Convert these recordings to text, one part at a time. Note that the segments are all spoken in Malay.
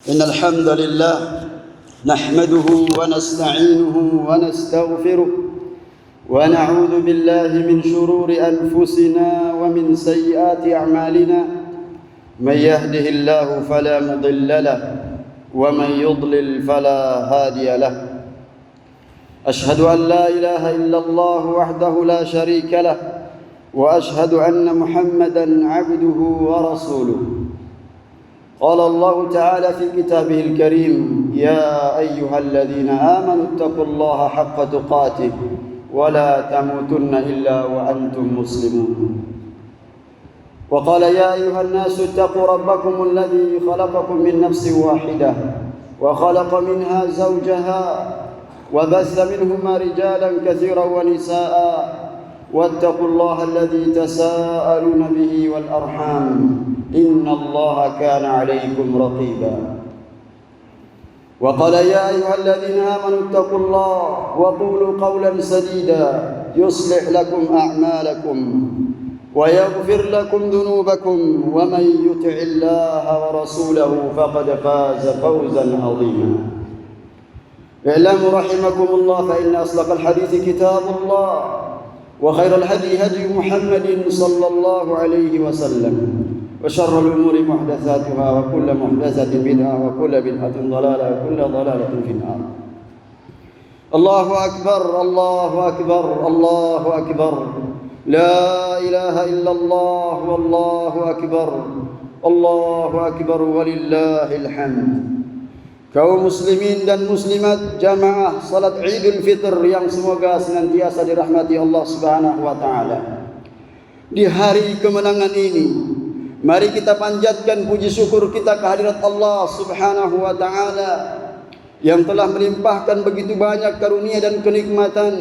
إن الحمد لله نحمده ونستعينه ونستغفره ونعوذ بالله من شرور أنفسنا ومن سيئات أعمالنا من يهده الله فلا مضل له ومن يضلل فلا هادي له أشهد أن لا إله إلا الله وحده لا شريك له وأشهد أن محمدا عبده ورسوله قال الله تعالى في كتابه الكريم يا أيها الذين آمنوا اتقوا الله حق تقاته ولا تموتن إلا وأنتم مسلمون وقال يا أيها الناس اتقوا ربكم الذي خلقكم من نفس واحدة وخلق منها زوجها وبث منهما رجالا كثيرا ونساء واتقوا الله الذي تساءلون به والأرحام إن الله كان عليكم رقيبا وقال يا أيها الذين آمنوا اتقوا الله وقولوا قولا سديدا يصلح لكم أعمالكم ويغفر لكم ذنوبكم ومن يطع الله ورسوله فقد فاز فوزا عظيما اعلموا رحمكم الله فإن أصدق الحديث كتاب الله وخير الهدي هدي محمد صلى الله عليه وسلم وشر الأمور محدثاتها وكل محدثة بدعة وكل بدعة ضلالة وكل ضلالة في النار الله أكبر الله أكبر الله أكبر لا إله إلا الله والله أكبر الله أكبر ولله الحمد. Kaum muslimin dan muslimat jamaah salat Idul Fitr yang semoga senantiasa dirahmati Allah Subhanahu wa taala. Di hari kemenangan ini, mari kita panjatkan puji syukur kita kehadirat Allah Subhanahu wa taala yang telah melimpahkan begitu banyak karunia dan kenikmatan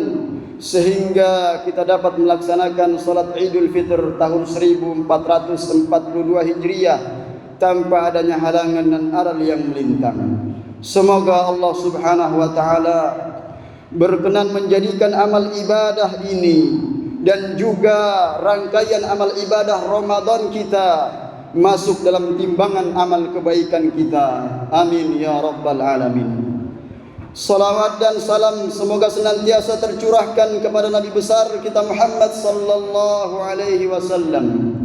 sehingga kita dapat melaksanakan salat Idul Fitr tahun 1442 Hijriah tanpa adanya halangan dan aral yang melintang. Semoga Allah Subhanahu wa taala berkenan menjadikan amal ibadah ini dan juga rangkaian amal ibadah Ramadan kita masuk dalam timbangan amal kebaikan kita. Amin ya rabbal alamin. Salawat dan salam semoga senantiasa tercurahkan kepada Nabi besar kita Muhammad sallallahu alaihi wasallam,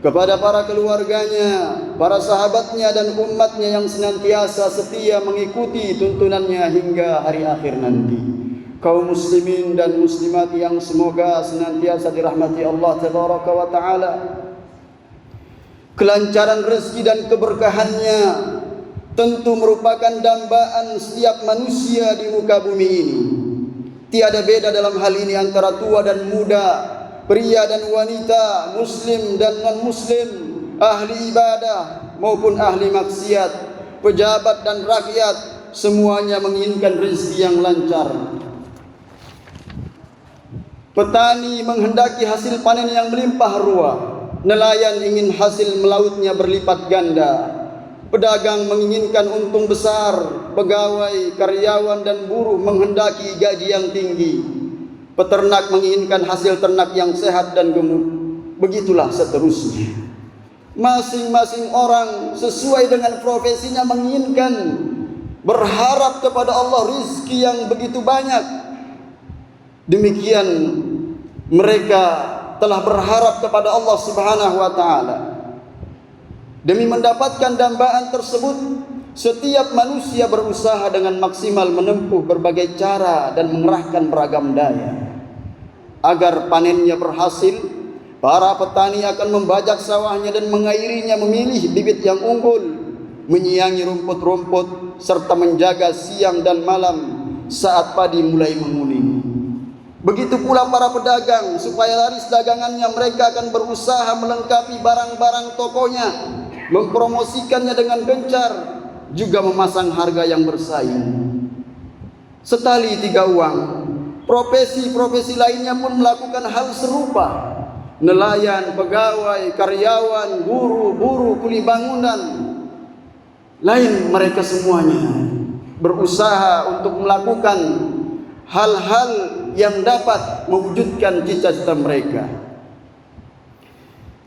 kepada para keluarganya, para sahabatnya dan umatnya yang senantiasa setia mengikuti tuntunannya hingga hari akhir nanti. Kaum muslimin dan muslimat yang semoga senantiasa dirahmati Allah Tabaraka wa Ta'ala, kelancaran rezeki dan keberkahannya tentu merupakan dambaan setiap manusia di muka bumi ini. Tiada beda dalam hal ini antara tua dan muda, pria dan wanita, muslim dan non-muslim, ahli ibadah maupun ahli maksiat, pejabat dan rakyat, semuanya menginginkan rezeki yang lancar. Petani menghendaki hasil panen yang melimpah ruah, nelayan ingin hasil melautnya berlipat ganda, pedagang menginginkan untung besar, pegawai, karyawan dan buruh menghendaki gaji yang tinggi, peternak menginginkan hasil ternak yang sehat dan gemuk. Begitulah seterusnya. Masing-masing orang sesuai dengan profesinya menginginkan, berharap kepada Allah rizki yang begitu banyak. Demikian mereka telah berharap kepada Allah Subhanahu wa taala. Demi mendapatkan dambaan tersebut, setiap manusia berusaha dengan maksimal menempuh berbagai cara dan mengerahkan beragam daya. Agar panennya berhasil, para petani akan membajak sawahnya dan mengairinya, memilih bibit yang unggul, menyiangi rumput-rumput, serta menjaga siang dan malam saat padi mulai menguning. Begitu pula para pedagang, supaya laris dagangannya mereka akan berusaha melengkapi barang-barang tokonya, mempromosikannya dengan gencar, juga memasang harga yang bersaing. Setali tiga uang, profesi-profesi lainnya pun melakukan hal serupa. Nelayan, pegawai, karyawan, buruh, kuli bangunan, lain mereka semuanya berusaha untuk melakukan hal-hal yang dapat mewujudkan cita-cita mereka.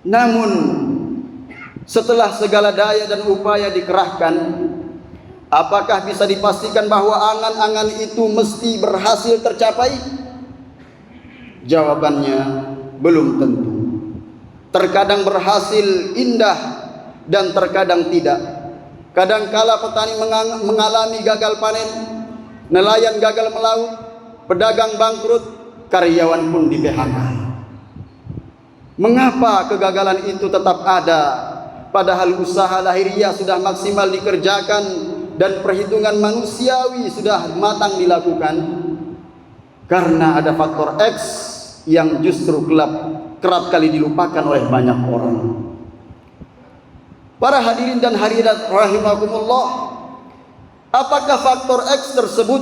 Namun setelah segala daya dan upaya dikerahkan, Apakah bisa dipastikan bahwa angan-angan itu mesti berhasil tercapai? Jawabannya belum tentu. Terkadang berhasil indah dan terkadang tidak. Kadangkala petani mengalami gagal panen, nelayan gagal melaut, pedagang bangkrut, karyawan pun di-PHK. Mengapa kegagalan itu tetap ada, padahal usaha lahiriah sudah maksimal dikerjakan dan perhitungan manusiawi sudah matang dilakukan? Karena ada faktor X yang justru kerap kali dilupakan oleh banyak orang. Para hadirin dan hadirat rahimakumullah, apakah faktor X tersebut?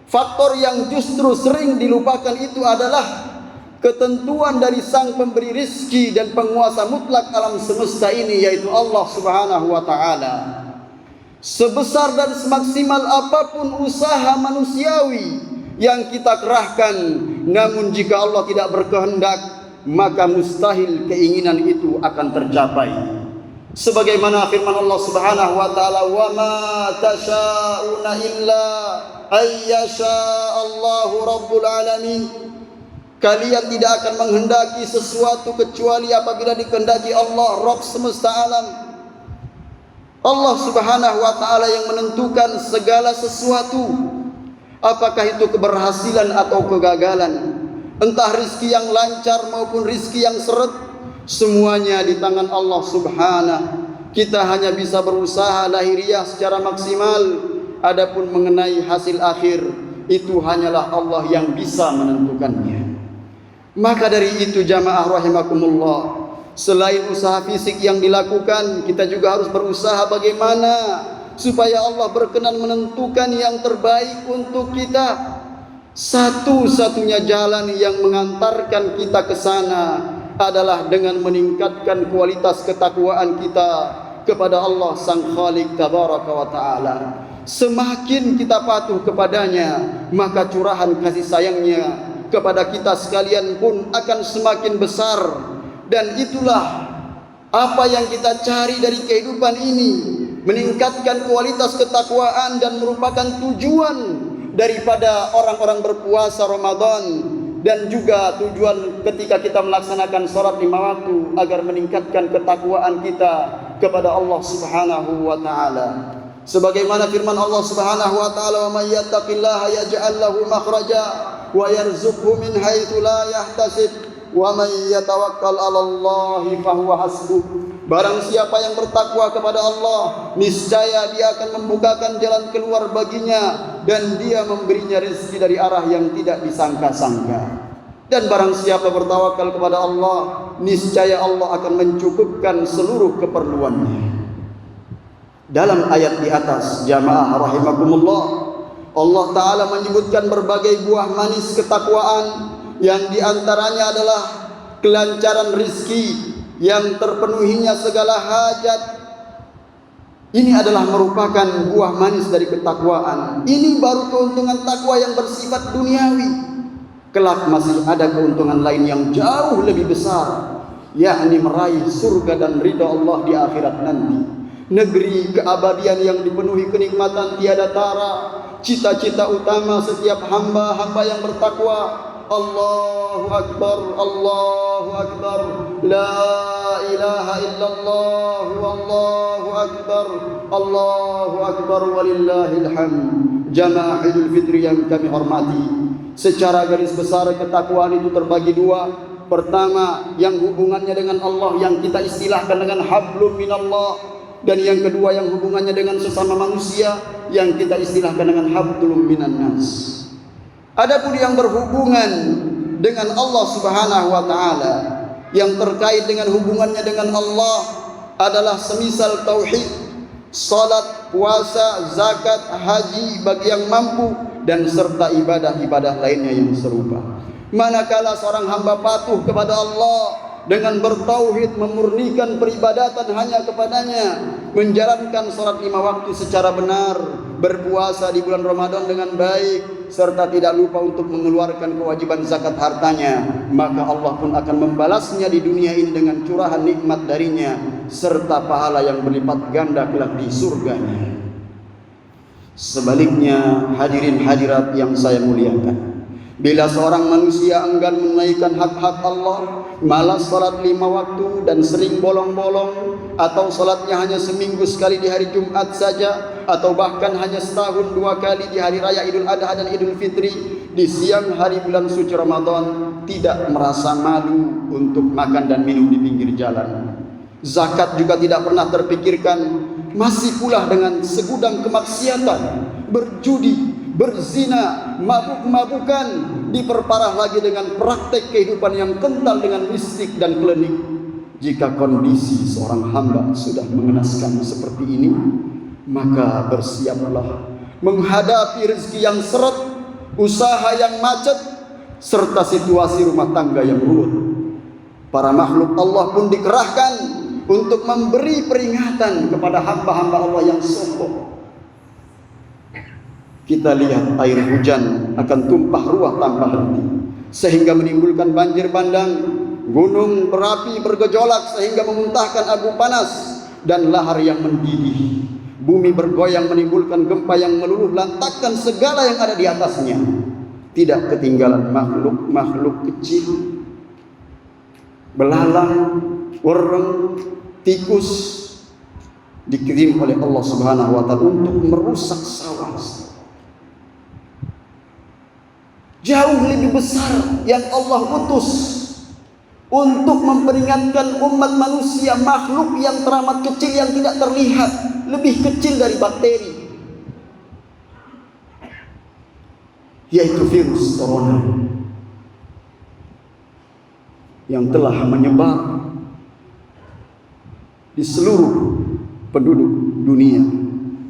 Faktor yang justru sering dilupakan itu adalah ketentuan dari Sang Pemberi rizki dan penguasa mutlak alam semesta ini, yaitu Allah Subhanahu wa ta'ala. Sebesar dan semaksimal apapun usaha manusiawi yang kita kerahkan, namun jika Allah tidak berkehendak, maka mustahil keinginan itu akan tercapai. Sebagaimana firman Allah Subhanahu wa ta'ala, "Wa ma tasha'una illa ayyasha Allahu rabbul alamin." Kalian tidak akan menghendaki sesuatu kecuali apabila dikehendaki Allah, Rabb semesta alam. Allah Subhanahu wa ta'ala yang menentukan segala sesuatu, apakah itu keberhasilan atau kegagalan, entah rizki yang lancar maupun rizki yang seret, semuanya di tangan Allah Subhanahu. Kita hanya bisa berusaha lahiriah secara maksimal, adapun mengenai hasil akhir itu hanyalah Allah yang bisa menentukannya. Maka dari itu jamaah rahimakumullah, selain usaha fisik yang dilakukan, kita juga harus berusaha bagaimana supaya Allah berkenan menentukan yang terbaik untuk kita. Satu-satunya jalan yang mengantarkan kita ke sana adalah dengan meningkatkan kualitas ketakwaan kita kepada Allah Sang Khalik Tabaraka wa Ta'ala. Semakin kita patuh kepadanya, maka curahan kasih sayangnya kepada kita sekalian pun akan semakin besar. Dan itulah apa yang kita cari dari kehidupan ini, meningkatkan kualitas ketakwaan, dan merupakan tujuan daripada orang-orang berpuasa Ramadan, dan juga tujuan ketika kita melaksanakan sholat 5 waktu, agar meningkatkan ketakwaan kita kepada Allah Subhanahu wa ta'ala. Sebagaimana firman Allah Subhanahu wa ta'ala, "Wa may yattaqillaha yaj'al lahu makhraja wa yarzuqhu min haitsu la yahtasib wa may yatawakkal 'alallahi fahuwa hasbuh." Barang siapa yang bertakwa kepada Allah, niscaya Dia akan membukakan jalan keluar baginya, dan Dia memberinya rezeki dari arah yang tidak disangka-sangka. Dan barang siapa bertawakal kepada Allah, niscaya Allah akan mencukupkan seluruh keperluannya. Dalam ayat di atas jamaah rahimakumullah, Allah Ta'ala menyebutkan berbagai buah manis ketakwaan, yang diantaranya adalah kelancaran rizki, yang terpenuhinya segala hajat. Ini adalah merupakan buah manis dari ketakwaan. Ini baru keuntungan takwa yang bersifat duniawi. Kelak masih ada keuntungan lain yang jauh lebih besar, yakni meraih surga dan ridha Allah di akhirat nanti. Negeri keabadian yang dipenuhi kenikmatan tiada tara. Cita-cita utama setiap hamba-hamba yang bertakwa. Allahu Akbar, Allahu Akbar, La ilaha illallah, Allahu Akbar, Allahu Akbar, walillahil hamd. Jamaah Idul Fitri yang kami hormati, secara garis besar ketakwaan itu terbagi dua. Pertama, yang hubungannya dengan Allah, yang kita istilahkan dengan hablum minallah, dan yang kedua yang hubungannya dengan sesama manusia, yang kita istilahkan dengan hablum minan nas. Adapun yang berhubungan dengan Allah Subhanahu wa ta'ala, yang terkait dengan hubungannya dengan Allah adalah semisal tauhid, salat, puasa, zakat, haji bagi yang mampu, dan serta ibadah-ibadah lainnya yang serupa. Manakala seorang hamba patuh kepada Allah dengan bertauhid, memurnikan peribadatan hanya kepadanya, menjalankan salat 5 waktu secara benar, berpuasa di bulan Ramadan dengan baik, serta tidak lupa untuk mengeluarkan kewajiban zakat hartanya, maka Allah pun akan membalasnya di dunia ini dengan curahan nikmat darinya, serta pahala yang berlipat ganda kelak di surganya. Sebaliknya, hadirin hadirat yang saya muliakan, bila seorang manusia enggan menunaikan hak-hak Allah, malas salat 5 waktu dan sering bolong-bolong, atau salatnya hanya seminggu sekali di hari Jumat saja, atau bahkan hanya setahun 2 kali di hari raya Idul Adha dan Idul Fitri, di siang hari bulan suci Ramadan, tidak merasa malu untuk makan dan minum di pinggir jalan. Zakat juga tidak pernah terpikirkan, masih pula dengan segudang kemaksiatan, berjudi, berzina, mabuk-mabukan, diperparah lagi dengan praktek kehidupan yang kental dengan mistik dan klinik. Jika kondisi seorang hamba sudah mengenaskan seperti ini, maka bersiaplah menghadapi rezeki yang seret, usaha yang macet, serta situasi rumah tangga yang ruwet. Para makhluk Allah pun dikerahkan untuk memberi peringatan kepada hamba-hamba Allah yang sombong. Kita lihat air hujan akan tumpah ruah tanpa henti, sehingga menimbulkan banjir bandang, gunung berapi bergejolak sehingga memuntahkan abu panas dan lahar yang mendidih, bumi bergoyang menimbulkan gempa yang meluluh lantakkan segala yang ada di atasnya. Tidak ketinggalan makhluk-makhluk kecil, belalang, wereng, tikus, dikirim oleh Allah Subhanahu wa taala untuk merusak sawah. Jauh lebih besar yang Allah utus untuk memperingatkan umat manusia, makhluk yang teramat kecil yang tidak terlihat, lebih kecil dari bakteri, yaitu virus corona yang telah menyebar di seluruh penduduk dunia,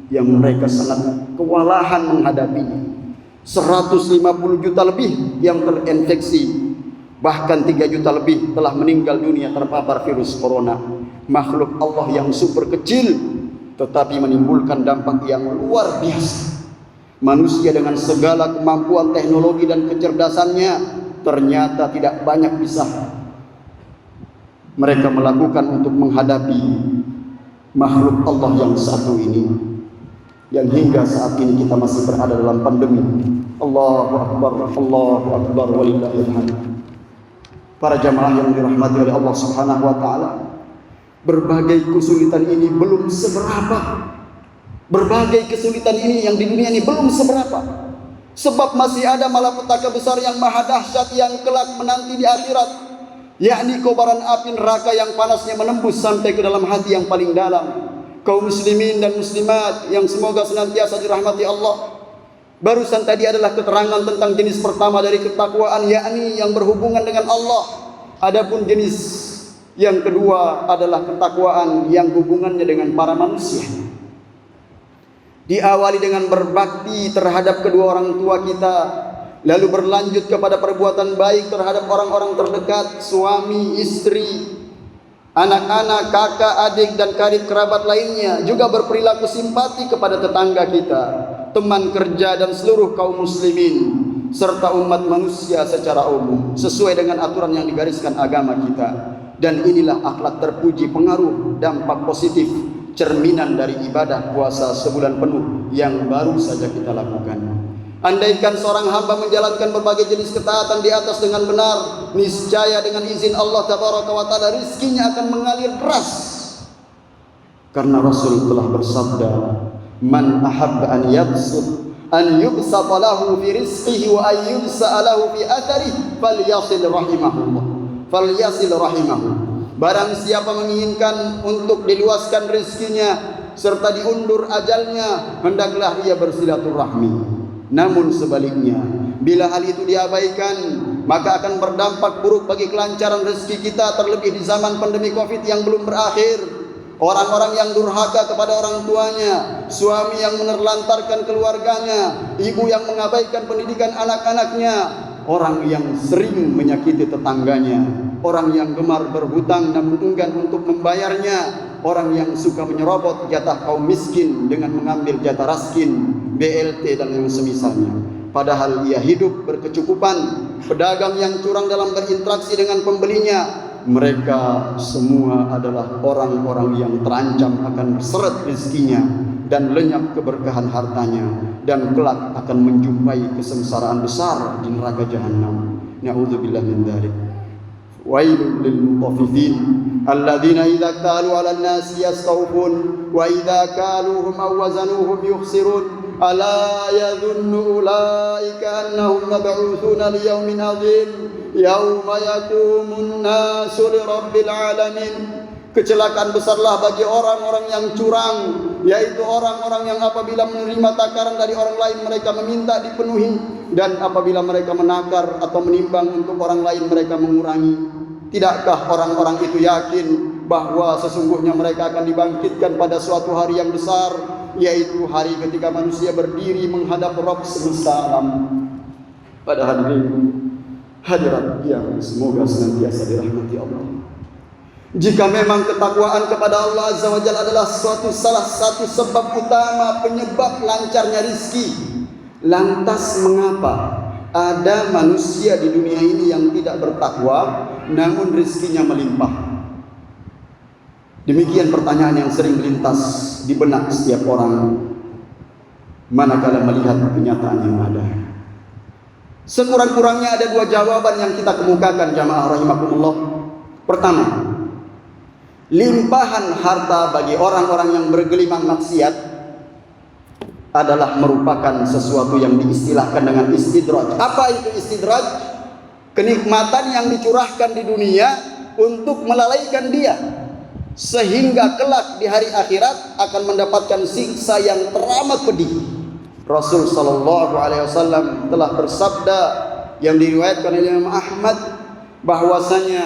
yang mereka sangat kewalahan menghadapinya. 150 juta lebih yang terinfeksi, bahkan 3 juta lebih telah meninggal dunia terpapar virus corona. Makhluk Allah yang super kecil tetapi menimbulkan dampak yang luar biasa. Manusia dengan segala kemampuan teknologi dan kecerdasannya ternyata tidak banyak bisa mereka melakukan untuk menghadapi makhluk Allah yang satu ini, yang hingga saat ini kita masih berada dalam pandemi. Allahu Akbar, Allahu Akbar, walillahil hamd. Para jamaah yang dirahmati oleh Allah Subhanahu wa taala, berbagai kesulitan ini belum seberapa. Berbagai kesulitan ini yang di dunia ini belum seberapa. Sebab masih ada malapetaka besar yang maha dahsyat yang kelak menanti di akhirat, yakni kobaran api neraka yang panasnya menembus sampai ke dalam hati yang paling dalam. Kaum muslimin dan muslimat yang semoga senantiasa dirahmati Allah, barusan tadi adalah keterangan tentang jenis pertama dari ketakwaan, yakni yang berhubungan dengan Allah. Adapun jenis yang kedua adalah ketakwaan yang hubungannya dengan para manusia. Diawali dengan berbakti terhadap kedua orang tua kita, lalu berlanjut kepada perbuatan baik terhadap orang-orang terdekat, suami, istri, anak-anak, kakak, adik, dan karib kerabat lainnya. Juga berperilaku simpati kepada tetangga kita, teman kerja, dan seluruh kaum muslimin, serta umat manusia secara umum, sesuai dengan aturan yang digariskan agama kita. Dan inilah akhlak terpuji, pengaruh dampak positif, cerminan dari ibadah puasa sebulan penuh yang baru saja kita lakukan. Andaikan seorang hamba menjalankan berbagai jenis ketaatan di atas dengan benar, niscaya dengan izin Allah Tabaraka wa Ta'ala rizkinya akan mengalir deras. Karena Rasul telah bersabda, man ahabba an yabsut an yubsata lahu fi rizqihi wa an yubsa'a lahu fi atharihi falyasil rahimahu. Barang siapa menginginkan untuk diluaskan rezekinya serta diundur ajalnya, hendaklah ia bersilaturahmi. Namun sebaliknya, bila hal itu diabaikan, maka akan berdampak buruk bagi kelancaran rezeki kita, terlebih di zaman pandemi Covid yang belum berakhir. Orang-orang yang durhaka kepada orang tuanya, suami yang menerlantarkan keluarganya, ibu yang mengabaikan pendidikan anak-anaknya, orang yang sering menyakiti tetangganya, orang yang gemar berhutang namun enggan untuk membayarnya, orang yang suka menyerobot jatah kaum miskin dengan mengambil jatah raskin, BLT, dan yang semisalnya. Padahal ia hidup berkecukupan, pedagang yang curang dalam berinteraksi dengan pembelinya, mereka semua adalah orang-orang yang terancam akan berseret rezekinya dan lenyap keberkahan hartanya, dan kelak akan menjumpai kesengsaraan besar di neraka jahanam. Na'udzubillah min dzalik. Wailul lil mutaffifin alladzina idza qalu 'alan nasi yastawfun wa idza kaluhum aw wazanuhum yukhsirun ala yadhunnu ulaika annahum mab'utsuna liyaumin 'adzim yauma yaqumun nasu lirabbil alamin. Kecelakaan besarlah bagi orang-orang yang curang, yaitu orang-orang yang apabila menerima takaran dari orang lain mereka meminta dipenuhi, dan apabila mereka menakar atau menimbang untuk orang lain mereka mengurangi. Tidakkah orang-orang itu yakin bahwa sesungguhnya mereka akan dibangkitkan pada suatu hari yang besar, yaitu hari ketika manusia berdiri menghadap Rabb semesta alam. Pada hadirat yang semoga senantiasa dirahmati Allah. Jika memang ketakwaan kepada Allah Azza wa Jalla adalah salah satu sebab utama penyebab lancarnya rizki, lantas mengapa ada manusia di dunia ini yang tidak bertakwa namun rizkinya melimpah? Demikian pertanyaan yang sering melintas di benak setiap orang manakala melihat kenyataan yang ada. Sekurang-kurangnya ada dua jawaban yang kita kemukakan, jamaah rahimakumullah. Pertama, limpahan harta bagi orang-orang yang bergelimang maksiat adalah merupakan sesuatu yang diistilahkan dengan istidraj. Apa itu istidraj? Kenikmatan yang dicurahkan di dunia untuk melalaikan dia, sehingga kelak di hari akhirat akan mendapatkan siksa yang teramat pedih. Rasul sallallahu alaihi wasallam telah bersabda yang diriwayatkan oleh Imam Ahmad bahwasanya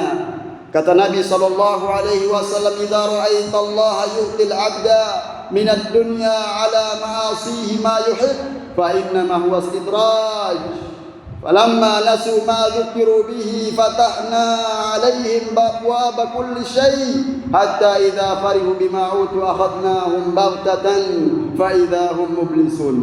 kata Nabi sallallahu alaihi wasallam, "Idza ra'aita Allah yu'til 'abda min ad-dunya 'ala ma'asihi ma yuhib, fa inna ma huwa istidraj. Falamma nasu ma dzukiru bihi fatahna 'alaihim abwaaba kulli syai' hatta idza farihu bima utu akhadnahum baghtatan fa idza hum mublisun."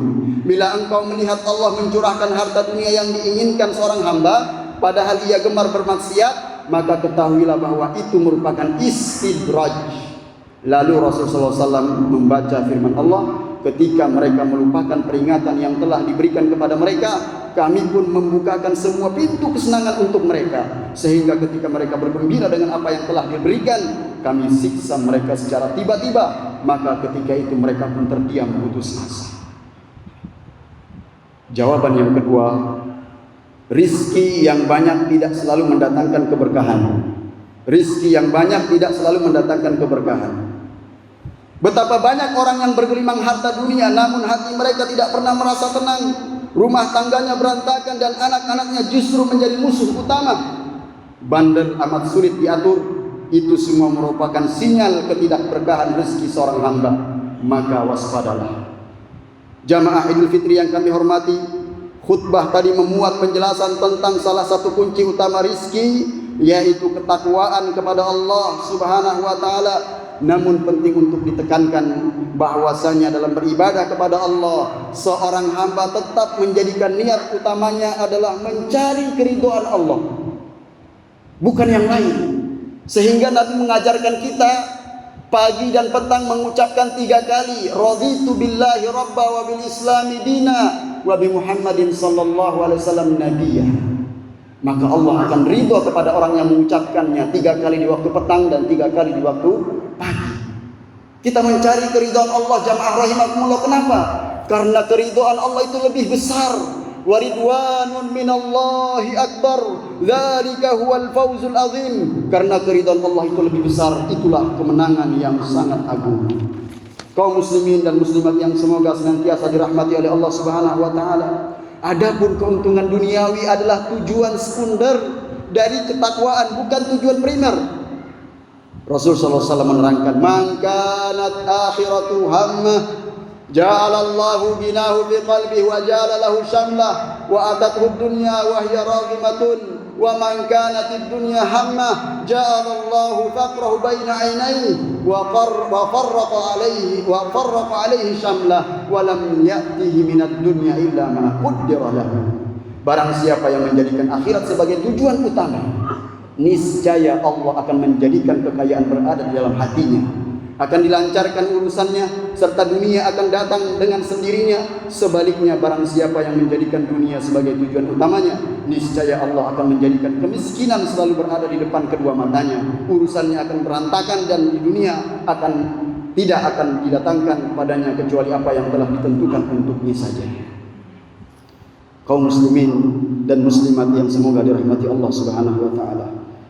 Bila engkau melihat Allah mencurahkan harta dunia yang diinginkan seorang hamba padahal ia gemar bermaksiat, maka ketahuilah bahwa itu merupakan istidraj. Lalu Rasulullah SAW membaca firman Allah, ketika mereka melupakan peringatan yang telah diberikan kepada mereka, kami pun membukakan semua pintu kesenangan untuk mereka, sehingga ketika mereka bergembira dengan apa yang telah diberikan, kami siksa mereka secara tiba-tiba, maka ketika itu mereka pun terdiam putus asa. Jawaban yang kedua, rizki yang banyak tidak selalu mendatangkan keberkahan. Rizki yang banyak tidak selalu mendatangkan keberkahan. Betapa banyak orang yang bergelimang harta dunia namun hati mereka tidak pernah merasa tenang. Rumah tangganya berantakan dan anak-anaknya justru menjadi musuh utama. Bandel amat sulit diatur. Itu semua merupakan sinyal ketidakberkahan rezeki seorang hamba. Maka waspadalah. Jamaah Idul Fitri yang kami hormati, khutbah tadi memuat penjelasan tentang salah satu kunci utama rizki, yaitu ketakwaan kepada Allah Subhanahu wa ta'ala. Namun penting untuk ditekankan bahwasanya dalam beribadah kepada Allah, seorang hamba tetap menjadikan niat utamanya adalah mencari keridhaan Allah, bukan yang lain. Sehingga Nabi mengajarkan kita pagi dan petang mengucapkan 3 kali, raditu billahi rabba wa bil islami dina wa bi Muhammadin sallallahu alaihi wasallam nabiyya. Maka Allah akan ridha kepada orang yang mengucapkannya 3 kali di waktu petang dan 3 kali di waktu pagi. Kita mencari keridhaan Allah, jamaah rahimakumullah. Kenapa? Karena keridhaan Allah itu lebih besar. Wa ridwanun minallahi akbar, dzalika huwal fawzul azim. Karena keridhaan Allah itu lebih besar, itulah kemenangan yang sangat agung. Kaum muslimin dan muslimat yang semoga senantiasa dirahmati oleh Allah Subhanahu wa taala. Adapun keuntungan duniawi adalah tujuan sekunder dari ketakwaan, bukan tujuan primer. Rasulullah SAW menerangkan, "Man kanat akhiratu hammah, ja'alallahu ginahu fi qalbihi wa ja'ala lahu syamlah wa atathu dunya wa hiya raghimatun wa man kanat ad-dunya hammah ja'alallahu faqrahu baina 'ainayhi wa farraqa alayhi syamlah wa lam ya'tihi min ad-dunya illa ma qaddara lahu." Barang siapa yang menjadikan akhirat sebagai tujuan utama, niscaya Allah akan menjadikan kekayaan berada di dalam hatinya. akan dilancarkan urusannya, serta dunia akan datang dengan sendirinya. Sebaliknya, barang siapa yang menjadikan dunia sebagai tujuan utamanya, niscaya Allah akan menjadikan kemiskinan selalu berada di depan kedua matanya. Urusannya akan berantakan dan di dunia tidak akan didatangkan padanya kecuali apa yang telah ditentukan untuknya saja. Kaum muslimin dan muslimat yang semoga dirahmati Allah Subhanahu wa taala.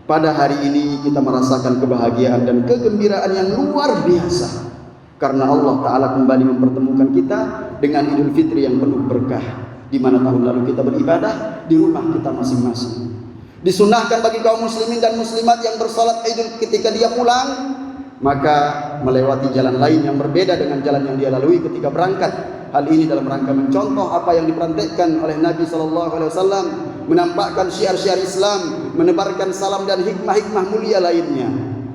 Pada hari ini kita merasakan kebahagiaan dan kegembiraan yang luar biasa karena Allah taala kembali mempertemukan kita dengan Idul Fitri yang penuh berkah, di mana tahun lalu kita beribadah di rumah kita masing-masing. Disunahkan bagi kaum muslimin dan muslimat yang bersalat Idul ketika dia pulang, maka melewati jalan lain yang berbeda dengan jalan yang dia lalui ketika berangkat. Hal ini dalam rangka mencontoh apa yang dipraktikkan oleh Nabi SAW, menampakkan syiar-syiar Islam, menebarkan salam dan hikmah-hikmah mulia lainnya.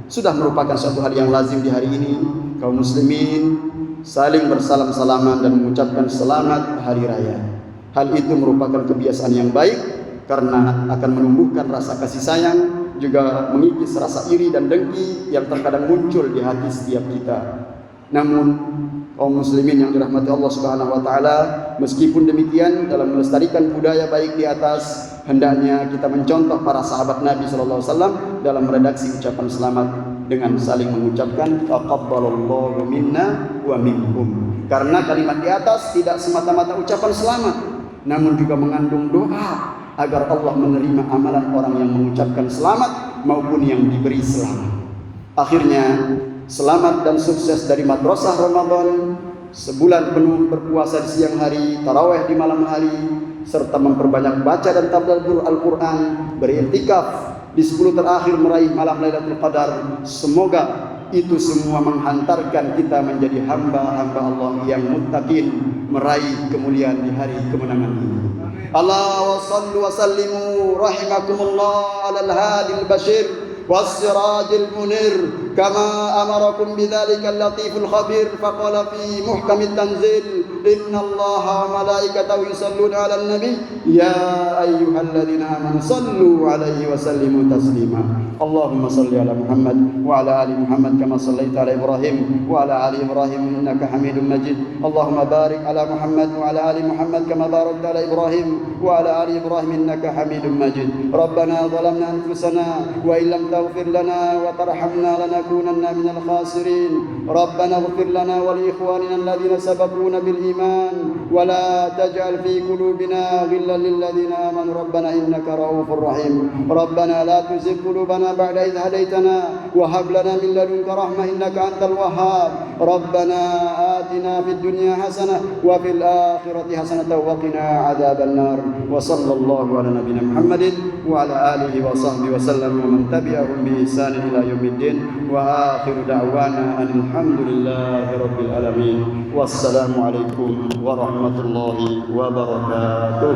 Sudah merupakan suatu hal yang lazim di hari ini. Kaum muslimin saling bersalam-salaman dan mengucapkan selamat hari raya. Hal itu merupakan kebiasaan yang baik karena akan menumbuhkan rasa kasih sayang, juga mengikis rasa iri dan dengki yang terkadang muncul di hati setiap kita. Namun kaum muslimin yang dirahmati Allah Subhanahu wa taala, meskipun demikian dalam melestarikan budaya baik di atas, hendaknya kita mencontoh para sahabat Nabi sallallahu alaihi wasallam dalam meredaksi ucapan selamat dengan saling mengucapkan taqabbalallahu minna wa minkum. Karena kalimat di atas tidak semata-mata ucapan selamat, namun juga mengandung doa agar Allah menerima amalan orang yang mengucapkan selamat maupun yang diberi selamat. Akhirnya, selamat dan sukses dari madrasah Ramadan, sebulan penuh berpuasa di siang hari, tarawih di malam hari, serta memperbanyak baca dan tadabbur Al-Quran, beriktikaf di 10 terakhir meraih malam Lailatul Qadar. Semoga itu semua menghantarkan kita menjadi hamba-hamba Allah yang muttaqin, meraih kemuliaan di hari kemenangan ini. Allah wa sallu wa sallimu rahimakumullah ala al-hadil bashir والسراج المنير كما أمركم بذلك اللطيف الخبير فقال في محكم التنزيل إن الله وملائكته يصلون على النبي يا أيها الذين آمنوا صلوا عليه وسلموا تسليما اللهم صل على محمد وعلى آل محمد كما صليت على إبراهيم وعلى آل إبراهيم إنك حميد مجيد اللهم بارك على محمد وعلى آل محمد كما باركت على إبراهيم وعلى آل إبراهيم إنك حميد مجيد ربنا ظلمنا أنفسنا وإن لم تغفر لنا وترحمنا لنكونن من الخاسرين ربنا اغفر لنا ولإخواننا الذين سبقونا بالإيمان ولا تجعل في قلوبنا غلا للذين آمنوا ربنا إنك رؤوف رحيم ربنا لا تزغ قلوبنا بعد إذ هديتنا وهب لنا من لدنك رحمة إنك أنت الوهاب ربنا آتنا في الدنيا حسنة وفي الآخرة حسنة وقنا عذاب النار وصلى الله على نبينا محمد وعلى آله وصحبه وسلم ومن تبعهم بإحسان إلى يوم الدين وآخر دعوانا أن الحمد لله رب العالمين والسلام عليكم ورحمة الله وبركاته.